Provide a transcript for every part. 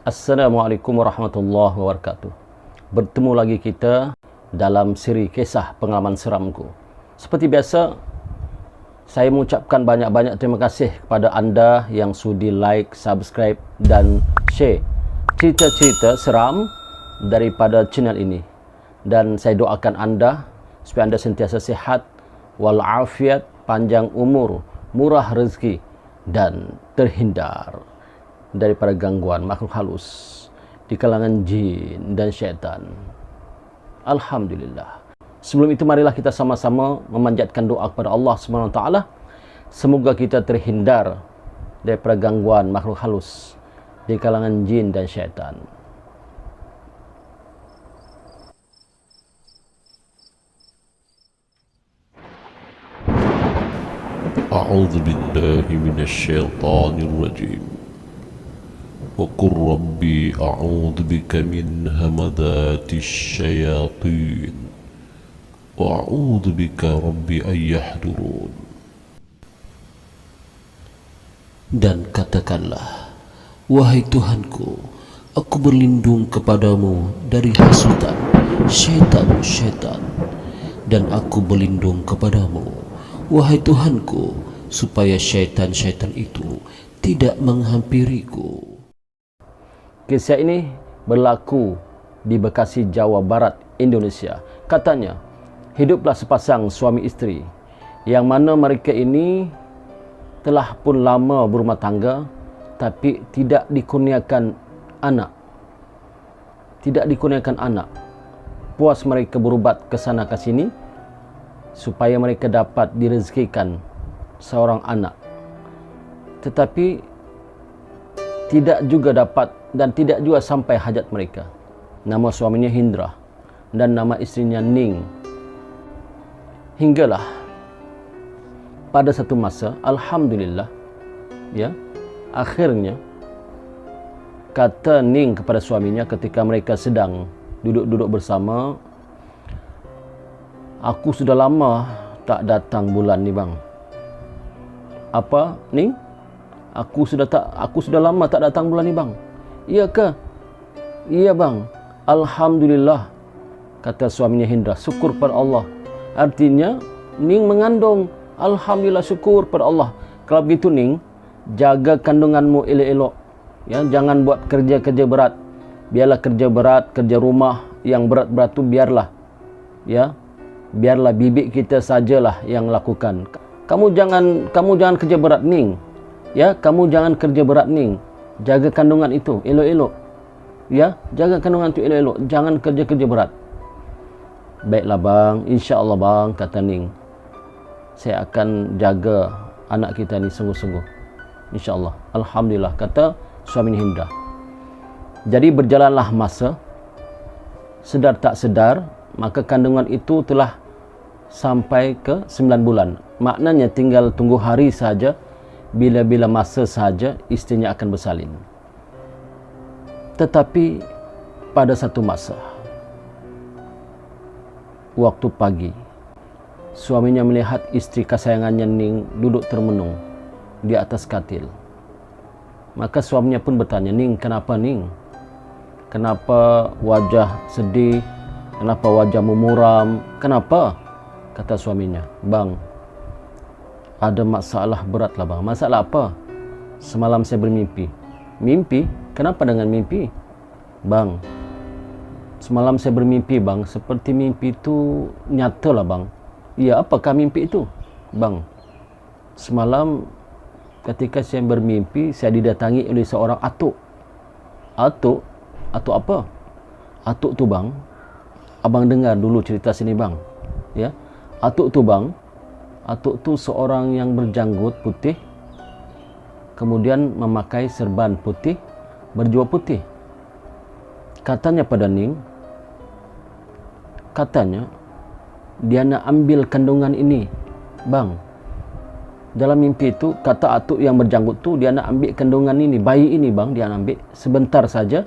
Assalamualaikum warahmatullahi wabarakatuh. Bertemu lagi kita dalam siri kisah pengalaman seramku. Seperti biasa, saya mengucapkan banyak-banyak terima kasih kepada anda yang sudi like, subscribe dan share cerita-cerita seram daripada channel ini. Dan saya doakan anda supaya anda sentiasa sihat walafiat, panjang umur, murah rezeki dan terhindar daripada gangguan makhluk halus di kalangan jin dan syaitan. Alhamdulillah. Sebelum itu marilah kita sama-sama memanjatkan doa kepada Allah SWT. Semoga kita terhindar daripada gangguan makhluk halus di kalangan jin dan syaitan. أعوذ بالله من الشيطان الرجيم وقل ربي أعوذ بك من همذات الشياطين وأعوذ بك ربي أن يحضرون. Dan katakanlah, wahai Tuhanku, aku berlindung kepadamu dari hasutan syaitan-syaitan, dan aku berlindung kepadamu, wahai Tuhanku, supaya syaitan-syaitan itu tidak menghampiriku. Kisah ini berlaku di Bekasi, Jawa Barat, Indonesia. Katanya, hiduplah sepasang suami isteri yang mana mereka ini telah pun lama berumah tangga tapi tidak dikurniakan anak. Tidak dikurniakan anak. Puas mereka berubat ke sana ke sini supaya mereka dapat direzekikan seorang anak. Tetapi tidak juga dapat dan tidak juga sampai hajat mereka. Nama suaminya Hindra dan nama istrinya Ning. Hinggalah pada satu masa, alhamdulillah, ya, akhirnya kata Ning kepada suaminya ketika mereka sedang duduk-duduk bersama, aku sudah lama tak datang bulan ni bang. Apa, Ning? Aku sudah lama tak datang bulan ni bang. Iya ke? Iya bang. Alhamdulillah, kata suaminya Hindra. Syukur pada Allah. Artinya Ning mengandung. Alhamdulillah, syukur pada Allah. Kalau begitu Ning, jaga kandunganmu elok-elok. Ya, jangan buat kerja-kerja berat. Biarlah kerja berat, kerja rumah yang berat-berat tu biarlah. Ya. Biarlah bibik kita sajalah yang lakukan. Kamu jangan kerja berat Ning. Ya, kamu jangan kerja berat Ning. Jaga kandungan itu elok-elok. Ya, jaga kandungan itu elok-elok. Jangan kerja-kerja berat. Baiklah bang, insya-Allah bang, kata Ning. Saya akan jaga anak kita ni sungguh-sungguh. Insya-Allah. Alhamdulillah, kata suami Hindra. Jadi berjalanlah masa. Sedar tak sedar, maka kandungan itu telah sampai ke 9 bulan. Maknanya tinggal tunggu hari saja. Bila-bila masa saja istrinya akan bersalin. Tetapi pada satu masa, waktu pagi, suaminya melihat istri kesayangannya Ning duduk termenung di atas katil. Maka suaminya pun bertanya, Ning, kenapa Ning? Kenapa wajah sedih? Kenapa wajahmu muram? Kenapa? Kata suaminya, bang, ada masalah berat lah bang. Masalah apa? Semalam saya bermimpi. Mimpi? Kenapa dengan mimpi? Bang, semalam saya bermimpi bang. Seperti mimpi itu nyata lah bang. Ya, apakah mimpi itu? Bang, semalam ketika saya bermimpi, saya didatangi oleh seorang atuk. Atuk? Atuk apa? Atuk tu bang, abang dengar dulu cerita sini bang. Ya, atuk tu bang, atuk tu seorang yang berjanggut putih, kemudian memakai serban putih, berjubah putih. Katanya pada Ning, katanya dia nak ambil kandungan ini bang. Dalam mimpi itu, kata atuk yang berjanggut tu, dia nak ambil kandungan ini, bayi ini bang. Dia nak ambil sebentar saja,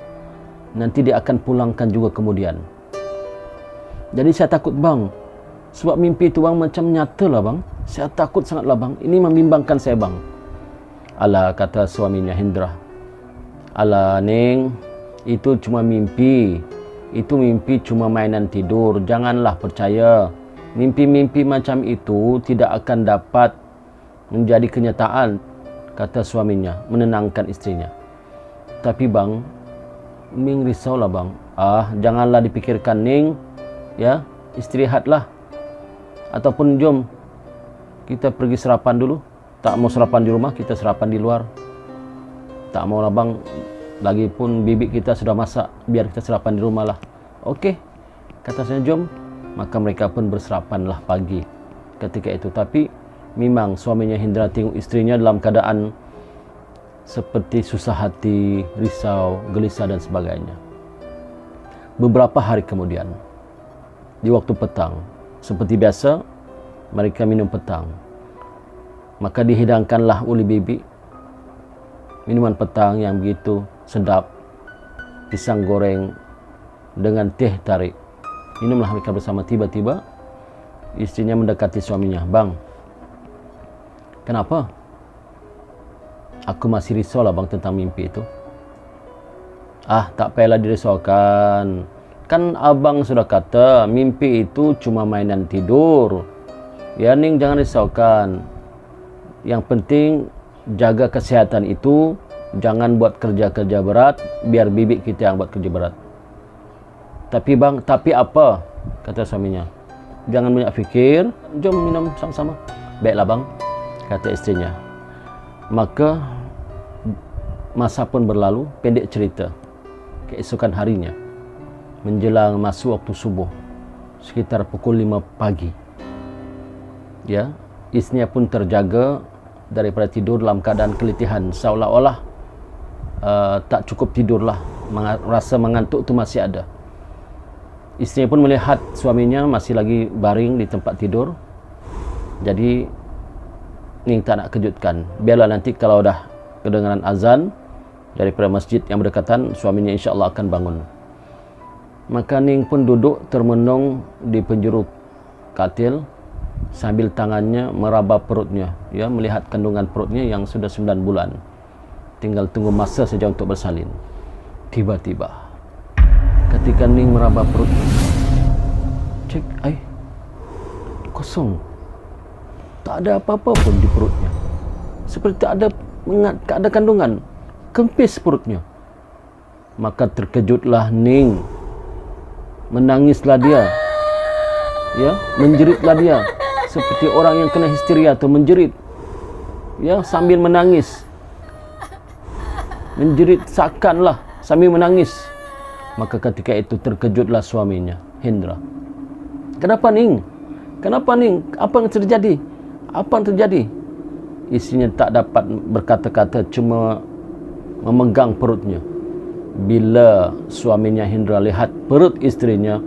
nanti dia akan pulangkan juga kemudian. Jadi saya takut bang, sebab mimpi itu bang macam nyata lah bang. Saya takut sangatlah bang. Ini membimbangkan saya bang. Alah, kata suaminya Hindra. Alah Ning, Itu cuma mimpi. Itu mimpi cuma mainan tidur. Janganlah percaya. Mimpi-mimpi macam itu tidak akan dapat menjadi kenyataan, kata suaminya, menenangkan istrinya. Tapi bang, Ning risaulah bang. Janganlah dipikirkan Ning, ya, istirahatlah. Ataupun jom kita pergi sarapan dulu. Tak mau sarapan di rumah, kita sarapan di luar. Tak mau lah bang, lagipun bibik kita sudah masak, biar kita sarapan di rumah lah. Okey, kata saya jom. Maka mereka pun bersarapanlah pagi ketika itu. Tapi memang suaminya Hendra tengok istrinya dalam keadaan seperti susah hati, risau, gelisah dan sebagainya. Beberapa hari kemudian, di waktu petang, seperti biasa mereka minum petang. Maka dihidangkanlah oleh bibi minuman petang yang begitu sedap, pisang goreng dengan teh tarik. Minumlah mereka bersama. Tiba-tiba istrinya mendekati suaminya. Bang, kenapa? Aku masih risau lah bang tentang mimpi itu. Tak payahlah dirisaukan. Kan abang sudah kata mimpi itu cuma mainan tidur. Ya Ning, jangan risaukan. Yang penting jaga kesehatan itu. Jangan buat kerja-kerja berat, biar bibik kita yang buat kerja berat. Tapi bang, tapi apa? Kata suaminya. Jangan banyak fikir, jom minum sama-sama. Baiklah bang, kata istrinya. Maka masa pun berlalu. Pendek cerita, keesokan harinya menjelang masuk waktu subuh, sekitar pukul 5 pagi, ya, istrinya pun terjaga daripada tidur dalam keadaan keletihan, seolah-olah tak cukup tidurlah, rasa mengantuk tu masih ada. Istrinya pun melihat suaminya masih lagi baring di tempat tidur. Jadi Ning tak nak kejutkan. Biarlah nanti kalau dah kedengaran azan daripada masjid yang berdekatan, suaminya insya-Allah akan bangun. Maka Ning pun duduk termenung di penjuru katil sambil tangannya meraba perutnya, ya, melihat kandungan perutnya yang sudah 9 bulan. Tinggal tunggu masa saja untuk bersalin. Tiba-tiba ketika Ning meraba perutnya, cek, kosong. Tak ada apa-apa pun di perutnya. Seperti tak ada kandungan. Kempis perutnya. Maka terkejutlah Ning. Menangislah dia. Ya, menjeritlah dia. Seperti orang yang kena histeria tu menjerit. Ya, sambil menangis. Menjerit sakanlah sambil menangis. Maka ketika itu terkejutlah suaminya, Hendra. Kenapa Ning? Kenapa Ning? Apa yang terjadi? Apa yang terjadi? Istrinya tak dapat berkata-kata, cuma memegang perutnya. Bila suaminya Hendra lihat perut istrinya,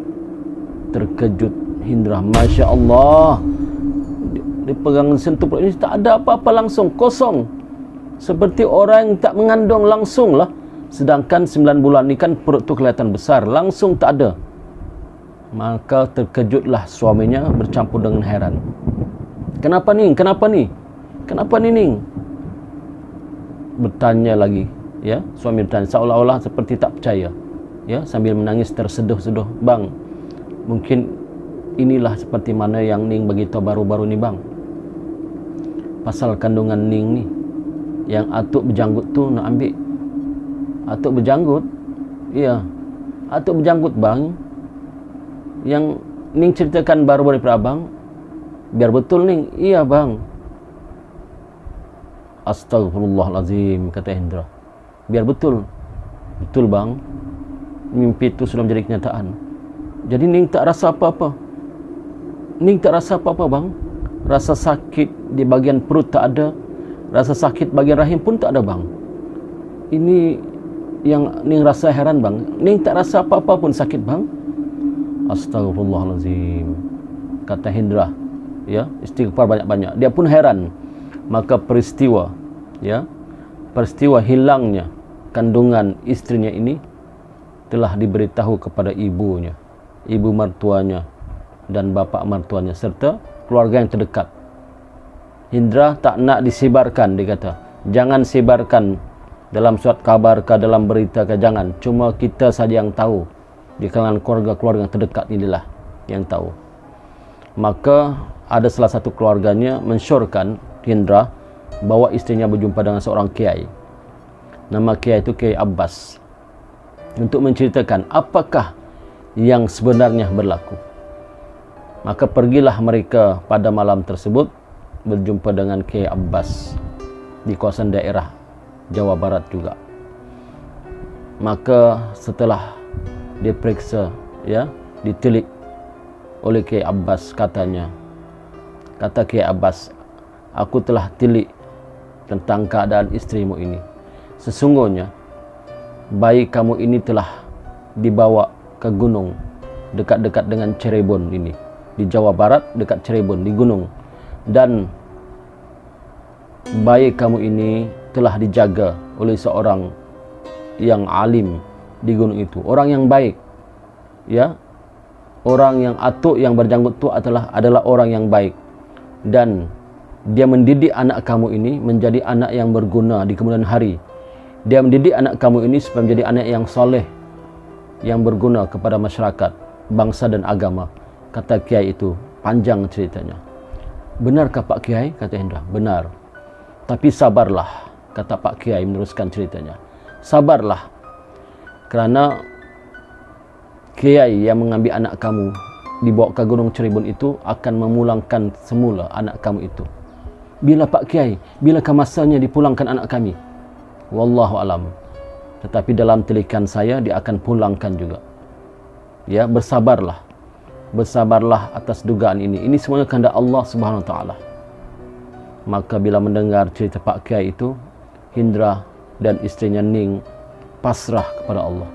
terkejut Hendra. Masya Allah, dia pegang sentuh perut ini, tak ada apa-apa, langsung kosong. Seperti orang yang tak mengandung langsung lah. Sedangkan 9 bulan ni kan perut tu kelihatan besar, langsung tak ada. Maka terkejutlah suaminya bercampur dengan heran. Kenapa Ning? Kenapa ni? Kenapa ni Ning? Bertanya lagi, ya, suami bertanya seolah-olah seperti tak percaya, ya, sambil menangis terseduh-seduh. Bang, mungkin inilah seperti mana yang Ning beritahu baru-baru ni bang. Pasal kandungan Ning ni, yang atuk berjanggut tu nak ambil. Atuk berjanggut? Ya, atuk berjanggut bang. Yang Ning ceritakan baru-baru daripada abang. Biar betul Ning. Iya bang. Astagfirullahalazim, kata Hendra. Biar betul. Betul bang. Mimpi itu sudah menjadi kenyataan. Jadi Ning tak rasa apa-apa. Ning tak rasa apa-apa bang. Rasa sakit di bahagian perut tak ada. Rasa sakit bahagian rahim pun tak ada bang. Ini yang Ning rasa heran bang. Ning tak rasa apa-apa pun sakit bang. Astagfirullahalazim, kata Hendra. Ya, istighfar banyak-banyak. Dia pun heran. Maka peristiwa, ya, peristiwa hilangnya kandungan istrinya ini telah diberitahu kepada ibunya, ibu mertuanya dan bapa mertuanya serta keluarga yang terdekat. Hendra tak nak disebarkan, dia kata. Jangan sebarkan dalam surat kabar ke dalam berita ke jangan. Cuma kita saja yang tahu. Di kalangan keluarga-keluarga yang terdekat inilah yang tahu. Maka ada salah satu keluarganya mensyorkan Hendra bawa istrinya berjumpa dengan seorang kiai. Nama kiai itu Kiai Abbas. Untuk menceritakan apakah yang sebenarnya berlaku. Maka pergilah mereka pada malam tersebut berjumpa dengan Kiai Abbas di kawasan daerah Jawa Barat juga. Maka setelah diperiksa, ya, ditilik oleh Kiai Abbas, kata Kiai Abbas, aku telah tilik tentang keadaan istrimu ini. Sesungguhnya bayi kamu ini telah dibawa ke gunung dekat-dekat dengan Cirebon ini, di Jawa Barat dekat Cirebon di gunung, dan bayi kamu ini telah dijaga oleh seorang yang alim di gunung itu, orang yang baik, ya, orang yang atuk yang berjanggut itu adalah orang yang baik, dan dia mendidik anak kamu ini menjadi anak yang berguna di kemudian hari. Dia mendidik anak kamu ini supaya menjadi anak yang soleh, yang berguna kepada masyarakat, bangsa dan agama. Kata Kiai itu, panjang ceritanya. Benarkah Pak Kiai? Kata Hendra. Benar. Tapi sabarlah, kata Pak Kiai meneruskan ceritanya. Sabarlah. Kerana Kiai yang mengambil anak kamu dibawa ke Gunung Cirebon itu akan memulangkan semula anak kamu itu. Bila Pak Kiai? Bilakah masanya dipulangkan anak kami? Wallahu alam. Tetapi dalam telikan saya dia akan pulangkan juga. Ya, bersabarlah. Bersabarlah atas dugaan ini. Ini semuanya kehendak Allah Subhanahu wa taala. Maka bila mendengar cerita Pak Kiai itu, Hendra dan istrinya Ning pasrah kepada Allah.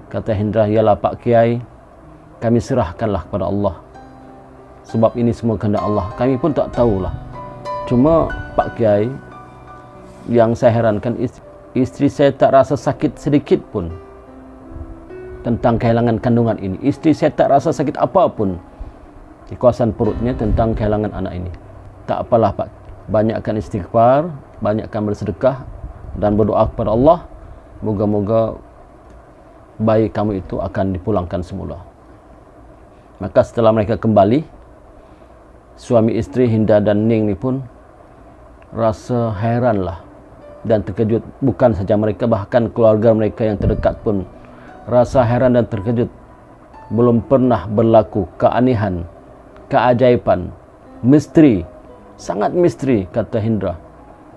Kata Hendra, "Yalah Pak Kiai, kami serahkanlah kepada Allah. Sebab ini semua kehendak Allah. Kami pun tak tahulah. Cuma Pak Kiai, yang saya herankan, istri saya tak rasa sakit sedikit pun tentang kehilangan kandungan ini. Istri saya tak rasa sakit apapun di kawasan perutnya tentang kehilangan anak ini. Tak apalah Pak, banyakkan istighfar, banyakkan bersedekah dan berdoa kepada Allah. Moga-moga bayi kamu itu akan dipulangkan semula." Maka setelah mereka kembali, suami istri Hinda dan Ning ni pun rasa heranlah dan terkejut. Bukan saja mereka, bahkan keluarga mereka yang terdekat pun rasa heran dan terkejut. Belum pernah berlaku keanehan, keajaiban, misteri, sangat misteri, kata Hendra.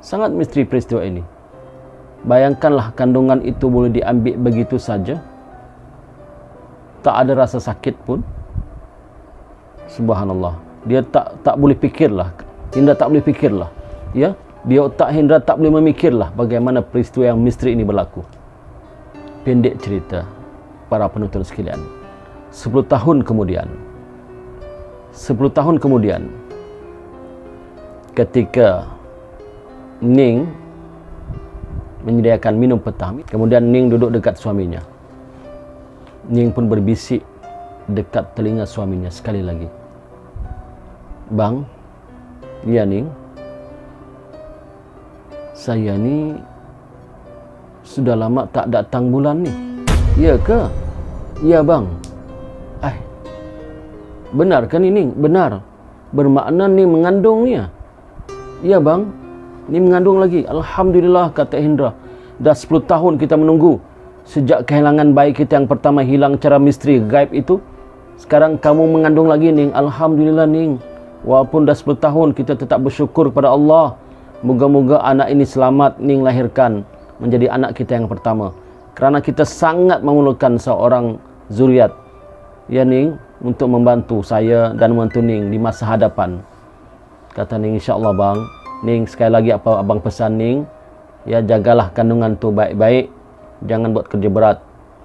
Sangat misteri peristiwa ini. Bayangkanlah kandungan itu boleh diambil begitu saja, tak ada rasa sakit pun. Subhanallah. Dia tak boleh fikirlah. Hendra tak boleh fikirlah. Ya, dia otak Hendra tak boleh memikirlah bagaimana peristiwa yang misteri ini berlaku. Pendek cerita, para penonton sekalian. 10 tahun kemudian, ketika Ning menyediakan minum petang, kemudian Ning duduk dekat suaminya. Ning pun berbisik dekat telinga suaminya sekali lagi. "Bang, ya Ning, saya ni sudah lama tak datang bulan ni." "Ya ke?" "Ya bang." Benar kan ini? Benar. Bermakna ni mengandung ni ya? "Ya bang, ni mengandung lagi." "Alhamdulillah," kata Hendra. "Dah 10 tahun kita menunggu. Sejak kehilangan bayi kita yang pertama hilang cara misteri gaib itu, sekarang kamu mengandung lagi Ning. Alhamdulillah Ning. Walaupun dah 10 tahun kita tetap bersyukur pada Allah. Moga-moga anak ini selamat Ning lahirkan menjadi anak kita yang pertama. Kerana kita sangat memerlukan seorang zuriat, ya Ning, untuk membantu saya dan membantu Ning di masa hadapan." Kata Ning, "InsyaAllah bang. Ning, sekali lagi apa abang pesan Ning, ya jagalah kandungan tu baik-baik. Jangan buat kerja berat.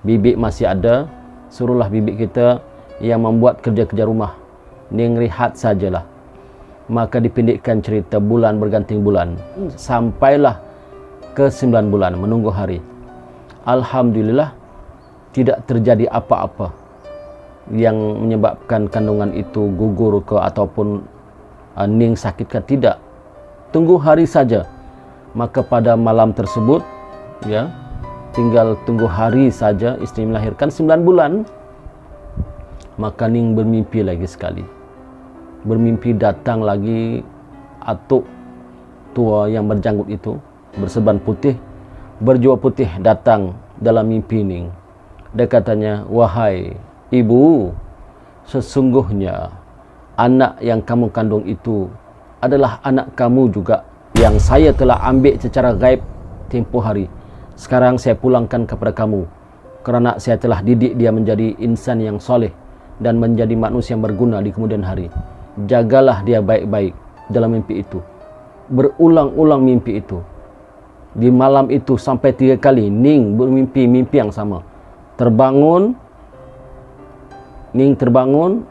Bibik masih ada. Suruhlah bibik kita yang membuat kerja-kerja rumah. Ning rehat sajalah." Maka dipendekkan cerita, bulan berganti bulan. Sampailah ke 9 bulan menunggu hari. Alhamdulillah tidak terjadi apa-apa yang menyebabkan kandungan itu gugur ke ataupun Ning sakit ke, tidak. Tunggu hari saja. Maka pada malam tersebut ya, tinggal tunggu hari saja istri melahirkan 9 bulan. Maka Ning bermimpi lagi sekali. Bermimpi datang lagi atuk tua yang berjanggut itu, berserban putih, berjubah putih, datang dalam mimpi Ning. Dia katanya, wahai ibu, sesungguhnya anak yang kamu kandung itu adalah anak kamu juga, yang saya telah ambil secara gaib tempoh hari. Sekarang saya pulangkan kepada kamu, kerana saya telah didik dia menjadi insan yang soleh dan menjadi manusia yang berguna di kemudian hari. Jagalah dia baik-baik dalam mimpi itu. Berulang-ulang mimpi itu. Di malam itu sampai 3 kali Ning bermimpi mimpi yang sama. Terbangun, Ning terbangun,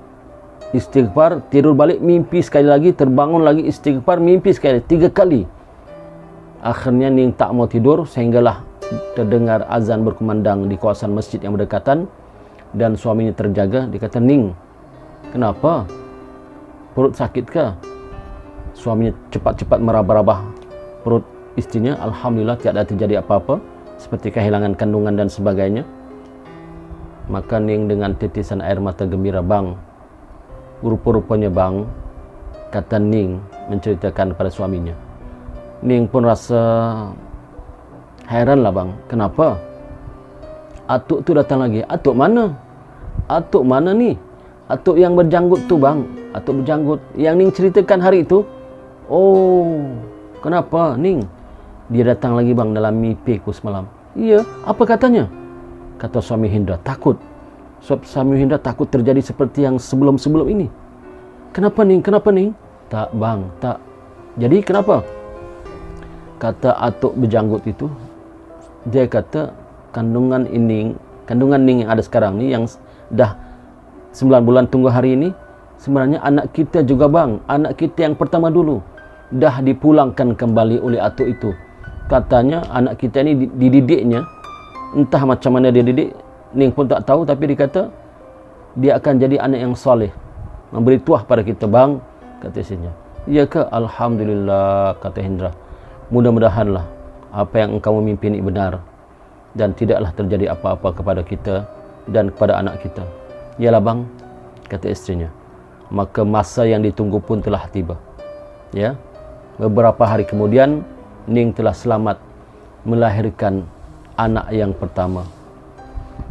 istighfar, tidur balik, mimpi sekali lagi, terbangun lagi, istighfar, mimpi sekali, 3 kali. Akhirnya Ning tak mau tidur, sehinggalah terdengar azan berkumandang di kawasan masjid yang berdekatan. Dan suaminya terjaga. Dia kata, Ning, kenapa? Perut sakit ke? Suaminya cepat-cepat meraba-raba perut istrinya. Alhamdulillah tidak ada terjadi apa-apa, seperti kehilangan kandungan dan sebagainya. Maka Ning dengan titisan air mata gembira, bang, rupa-rupanya bang, kata Ning menceritakan pada suaminya. Ning pun rasa heran lah bang, kenapa? Atuk tu datang lagi. Atuk mana? Atuk mana ni? Atuk yang berjanggut tu bang. Atuk berjanggut yang Ning ceritakan hari itu. Oh, kenapa Ning? Dia datang lagi bang dalam mimpi ku semalam. Iya, apa katanya? Kata suami Hindra, takut. Sebab suami Hindra takut terjadi seperti yang sebelum-sebelum ini. Kenapa Ning? Kenapa Ning? Tak bang, tak. Jadi kenapa? Kata atuk berjanggut itu, dia kata kandungan Ning yang ada sekarang ni, yang dah 9 bulan tunggu hari ini, sebenarnya anak kita juga bang. Anak kita yang pertama dulu dah dipulangkan kembali oleh atuk itu. Katanya anak kita ni dididiknya, entah macam mana dia didik, Ning pun tak tahu, tapi dia kata dia akan jadi anak yang soleh, memberi tuah pada kita bang, kata istrinya. Ya ke? Alhamdulillah, kata Hindra. Mudah-mudahanlah apa yang engkau mimpi ini benar dan tidaklah terjadi apa-apa kepada kita dan kepada anak kita. Yalah bang, kata istrinya. Maka masa yang ditunggu pun telah tiba. Ya, beberapa hari kemudian Ning telah selamat melahirkan anak yang pertama.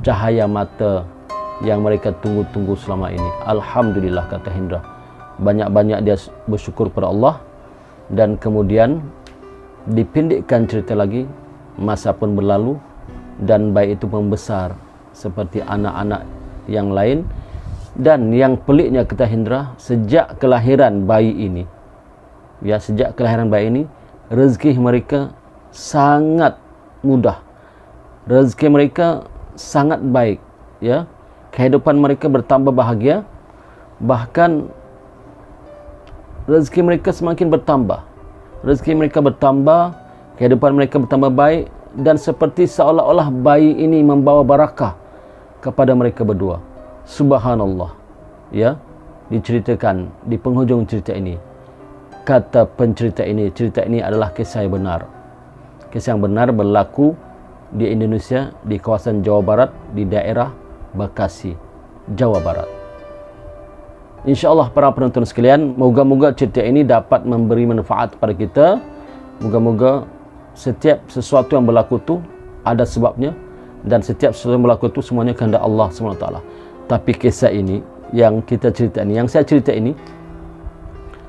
Cahaya mata yang mereka tunggu-tunggu selama ini. Alhamdulillah, kata Hindra. Banyak-banyak dia bersyukur pada Allah. Dan kemudian dipendekkan cerita lagi, masa pun berlalu dan bayi itu membesar seperti anak-anak yang lain. Dan yang peliknya, kata Hindra, sejak kelahiran bayi ini, ya, sejak kelahiran bayi ini, rezeki mereka sangat mudah, rezeki mereka sangat baik, ya, kehidupan mereka bertambah bahagia, bahkan rezeki mereka semakin bertambah, rezeki mereka bertambah, kehidupan mereka bertambah baik, dan seperti seolah-olah bayi ini membawa barakah kepada mereka berdua. Subhanallah, ya, diceritakan di penghujung cerita ini, kata pencerita ini, cerita ini adalah kisah yang benar. Kisah yang benar berlaku di Indonesia, di kawasan Jawa Barat, di daerah Bekasi, Jawa Barat. InsyaAllah para penonton sekalian, moga-moga cerita ini dapat memberi manfaat kepada kita. Moga-moga setiap sesuatu yang berlaku tu ada sebabnya, dan setiap sesuatu yang berlaku tu semuanya kehendak Allah SWT. Tapi kisah ini yang kita cerita ini, yang saya cerita ini,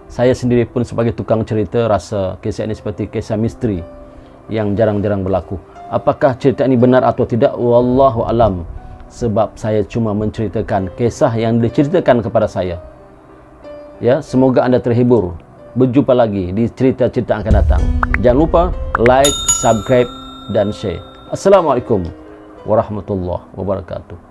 saya sendiri pun sebagai tukang cerita rasa kisah ini seperti kisah misteri yang jarang-jarang berlaku. Apakah cerita ini benar atau tidak? Wallahu alam. Sebab saya cuma menceritakan kisah yang diceritakan kepada saya. Ya, semoga anda terhibur. Berjumpa lagi di cerita-cerita akan datang. Jangan lupa like, subscribe dan share. Assalamualaikum warahmatullahi wabarakatuh.